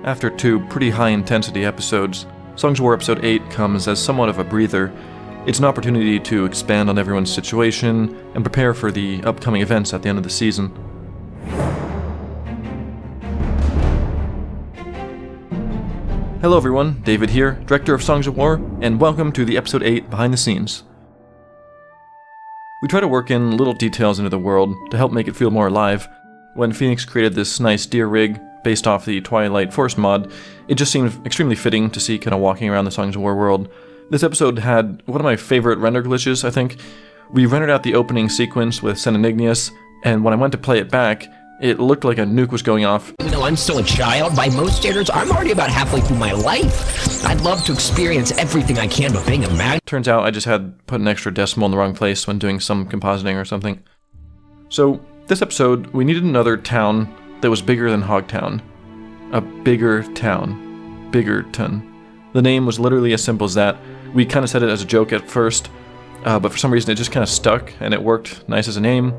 After two pretty high-intensity episodes, Songs of War Episode 8 comes as somewhat of a breather. It's an opportunity to expand on everyone's situation and prepare for the upcoming events at the end of the season. Hello everyone, David here, Director of Songs of War, and welcome to the Episode 8 Behind the Scenes. We try to work in little details into the world to help make it feel more alive. When Phoenix created this nice deer rig based off the Twilight Forest mod, it just seemed extremely fitting to see kind of walking around the Songs of War world. This episode had one of my favorite render glitches, I think. We rendered out the opening sequence with Sen and Igneous, and when I went to play it back, it looked like a nuke was going off. Even though I'm still a child, by most standards, I'm already about halfway through my life. I'd love to experience everything I can, but being a man... Turns out I just had put an extra decimal in the wrong place when doing some compositing or something. So, this episode, we needed another town that was bigger than Hogtown. A bigger town. Biggerton. The name was literally as simple as that. We kind of said it as a joke at first, but for some reason it just kind of stuck, and it worked nice as a name.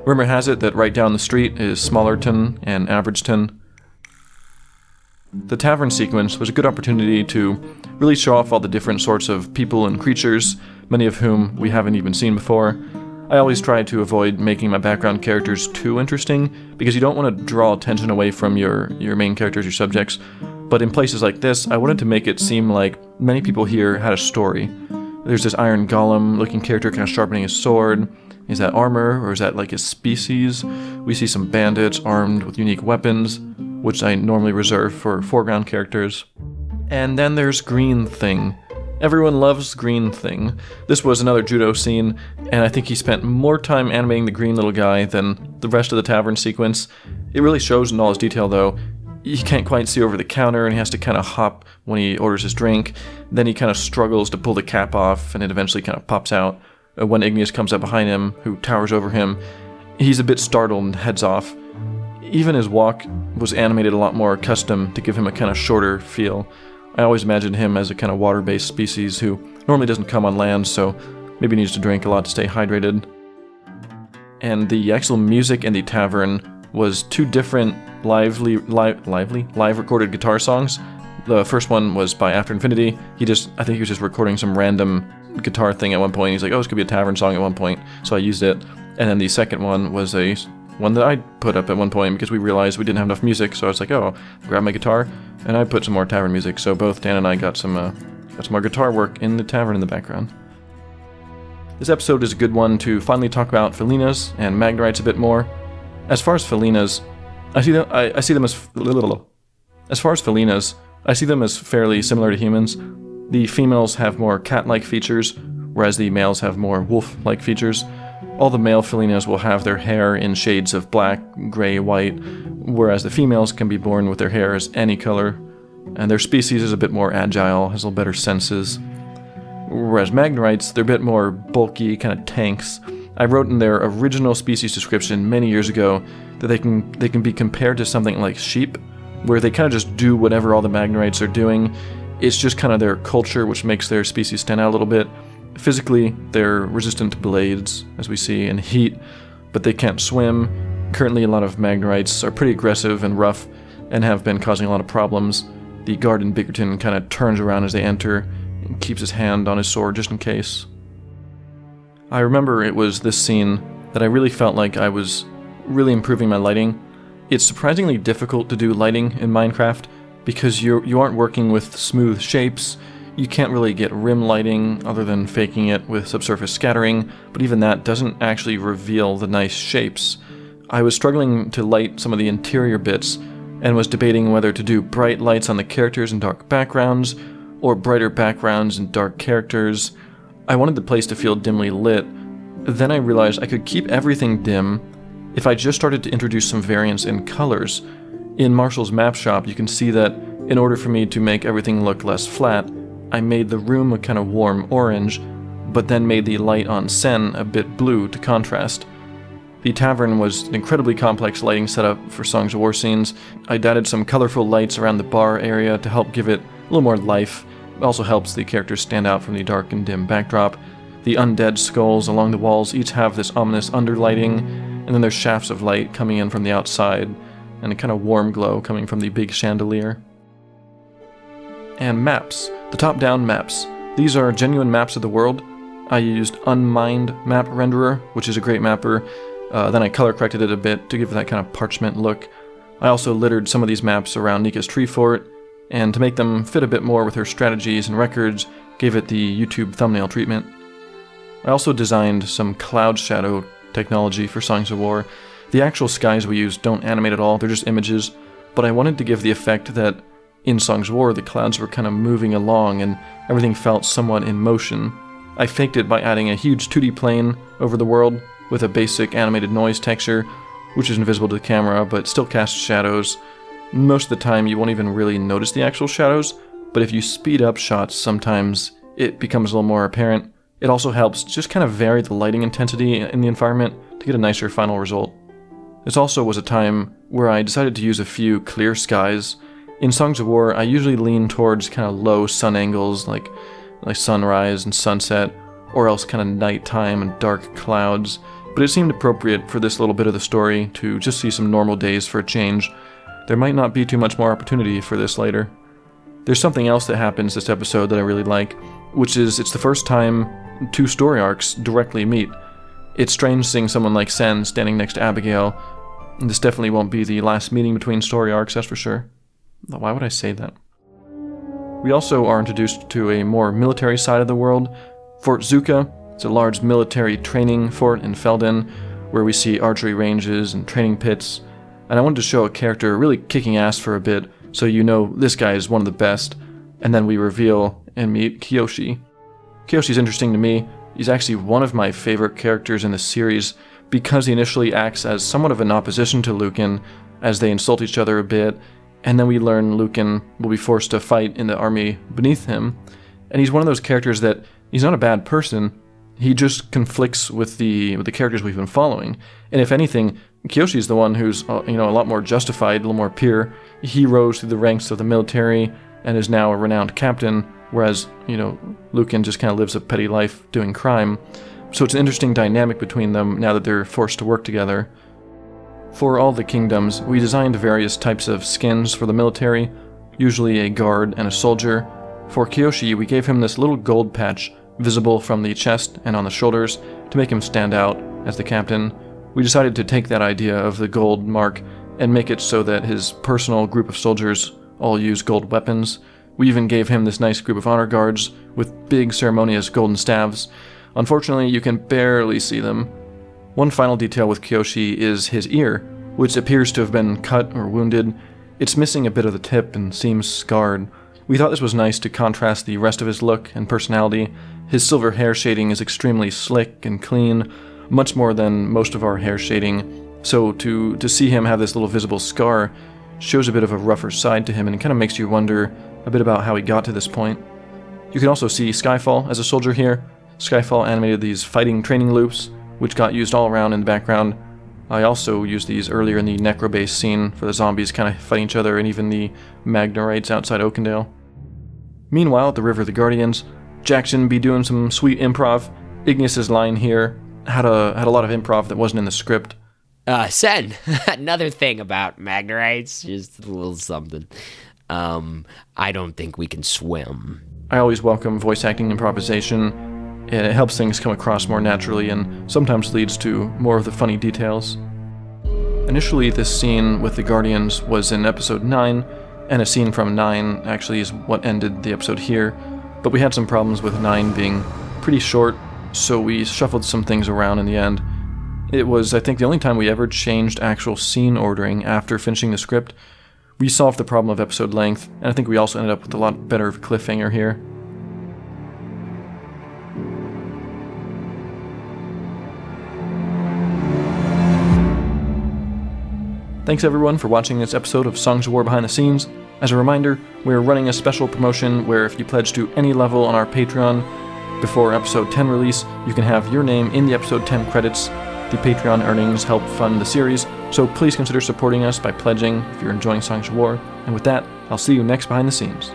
Rumor has it that right down the street is Smallerton and Averageton. The Tavern sequence was a good opportunity to really show off all the different sorts of people and creatures, many of whom we haven't even seen before. I always try to avoid making my background characters too interesting, because you don't want to draw attention away from your main characters, your subjects. But in places like this, I wanted to make it seem like many people here had a story. There's this iron golem looking character kind of sharpening his sword. Is that armor, or is that like his species? We see some bandits armed with unique weapons, which I normally reserve for foreground characters. And then there's Green Thing. Everyone loves Green Thing. This was another judo scene, and I think he spent more time animating the green little guy than the rest of the Tavern sequence. It really shows in all his detail though. He can't quite see over the counter, and he has to kind of hop when he orders his drink. Then he kind of struggles to pull the cap off, and it eventually kind of pops out. When Igneous comes up behind him, who towers over him, he's a bit startled and heads off. Even his walk was animated a lot more custom to give him a kind of shorter feel. I always imagined him as a kind of water-based species who normally doesn't come on land, so maybe needs to drink a lot to stay hydrated. And the actual music in the Tavern was two different live recorded guitar songs. The first one was by After Infinity. I think he was just recording some random guitar thing at one point. He's like, oh, this could be a Tavern song at one point, so I used it. And then the second one was one that I put up at one point because we realized we didn't have enough music, so I was like, oh, grab my guitar, and I put some more Tavern music, so both Dan and I got some more guitar work in the Tavern in the background. This episode is a good one to finally talk about Felinas and Magnerites a bit more. As far as Felinas, I see them as fairly similar to humans. The females have more cat-like features, whereas the males have more wolf-like features. All the male Felinas will have their hair in shades of black, gray, white, whereas the females can be born with their hair as any color, and their species is a bit more agile, has a little better senses. Whereas Magnerites, they're a bit more bulky, kind of tanks. I wrote in their original species description many years ago that they can be compared to something like sheep, where they kind of just do whatever all the Magnerites are doing. It's just kind of their culture which makes their species stand out a little bit. Physically, they're resistant to blades, as we see, and heat, but they can't swim. Currently, a lot of Magnerites are pretty aggressive and rough, and have been causing a lot of problems. The guard in Biggerton kind of turns around as they enter, and keeps his hand on his sword just in case. I remember it was this scene that I really felt like I was really improving my lighting. It's surprisingly difficult to do lighting in Minecraft, because you aren't working with smooth shapes. You can't really get rim lighting other than faking it with subsurface scattering, but even that doesn't actually reveal the nice shapes. I was struggling to light some of the interior bits, and was debating whether to do bright lights on the characters and dark backgrounds, or brighter backgrounds and dark characters. I wanted the place to feel dimly lit. Then I realized I could keep everything dim if I just started to introduce some variance in colors. In Marshall's map shop, you can see that in order for me to make everything look less flat, I made the room a kind of warm orange, but then made the light on Sen a bit blue to contrast. The Tavern was an incredibly complex lighting setup for Songs of War scenes. I'd added some colorful lights around the bar area to help give it a little more life. It also helps the characters stand out from the dark and dim backdrop. The undead skulls along the walls each have this ominous underlighting, and then there's shafts of light coming in from the outside, and a kind of warm glow coming from the big chandelier. and maps, the top-down maps. These are genuine maps of the world. I used Unmined Map Renderer, which is a great mapper. Then I color corrected it a bit to give it that kind of parchment look. I also littered some of these maps around Nika's tree fort, and to make them fit a bit more with her strategies and records, gave it the YouTube thumbnail treatment. I also designed some cloud shadow technology for Songs of War. The actual skies we use don't animate at all, they're just images, but I wanted to give the effect that in Songs of War the clouds were kind of moving along and everything felt somewhat in motion. I faked it by adding a huge 2D plane over the world with a basic animated noise texture, which is invisible to the camera but still casts shadows. Most of the time you won't even really notice the actual shadows, but if you speed up shots sometimes it becomes a little more apparent. It also helps just kind of vary the lighting intensity in the environment to get a nicer final result. This also was a time where I decided to use a few clear skies. In Songs of War I usually lean towards kind of low sun angles like sunrise and sunset, or else kind of nighttime and dark clouds, but it seemed appropriate for this little bit of the story to just see some normal days for a change. There might not be too much more opportunity for this later. There's something else that happens this episode that I really like, which is it's the first time two story arcs directly meet. It's strange seeing someone like Sen standing next to Abigail, and this definitely won't be the last meeting between story arcs, that's for sure. Why would I say that? We also are introduced to a more military side of the world. Fort Zuka, it's a large military training fort in Felden, where we see archery ranges and training pits, and I wanted to show a character really kicking ass for a bit, so you know this guy is one of the best, and then we reveal and meet Kiyoshi. Kiyoshi's interesting to me. He's actually one of my favorite characters in the series because he initially acts as somewhat of an opposition to Lucan as they insult each other a bit, and then we learn Lucan will be forced to fight in the army beneath him. And he's one of those characters that he's not a bad person, he just conflicts with the characters we've been following. And if anything, Kiyoshi's the one who's a lot more justified, a little more pure. He rose through the ranks of the military and is now a renowned captain, whereas, Lucan just kind of lives a petty life doing crime. So it's an interesting dynamic between them now that they're forced to work together. For all the kingdoms, we designed various types of skins for the military, usually a guard and a soldier. For Kiyoshi, we gave him this little gold patch visible from the chest and on the shoulders to make him stand out as the captain. We decided to take that idea of the gold mark and make it so that his personal group of soldiers all use gold weapons. We even gave him this nice group of honor guards with big ceremonious golden staves. Unfortunately, you can barely see them. One final detail with Kiyoshi is his ear, which appears to have been cut or wounded. It's missing a bit of the tip and seems scarred. We thought this was nice to contrast the rest of his look and personality. His silver hair shading is extremely slick and clean, much more than most of our hair shading. So to see him have this little visible scar shows a bit of a rougher side to him, and it kind of makes you wonder a bit about how he got to this point. You can also see Skyfall as a soldier here. Skyfall animated these fighting training loops, which got used all around in the background. I also used these earlier in the Necrobase scene for the zombies kind of fighting each other, and even the Magnorites outside Oakendale. Meanwhile, at the River of the Guardians, Jackson be doing some sweet improv. Ignis's line here had a lot of improv that wasn't in the script. Sen, another thing about Magnorites, just a little something. I don't think we can swim. I always welcome voice acting improvisation. It helps things come across more naturally and sometimes leads to more of the funny details. Initially, this scene with the Guardians was in episode 9, and a scene from 9 actually is what ended the episode here, but we had some problems with 9 being pretty short, so we shuffled some things around in the end. It was, I think, the only time we ever changed actual scene ordering after finishing the script. We solved the problem of episode length, and I think we also ended up with a lot better cliffhanger here. Thanks everyone for watching this episode of Songs of War Behind the Scenes. As a reminder, we're running a special promotion where if you pledge to any level on our Patreon before episode 10 release, you can have your name in the episode 10 credits. The Patreon earnings help fund the series, so please consider supporting us by pledging if you're enjoying Songs of War. And with that, I'll see you next Behind the Scenes.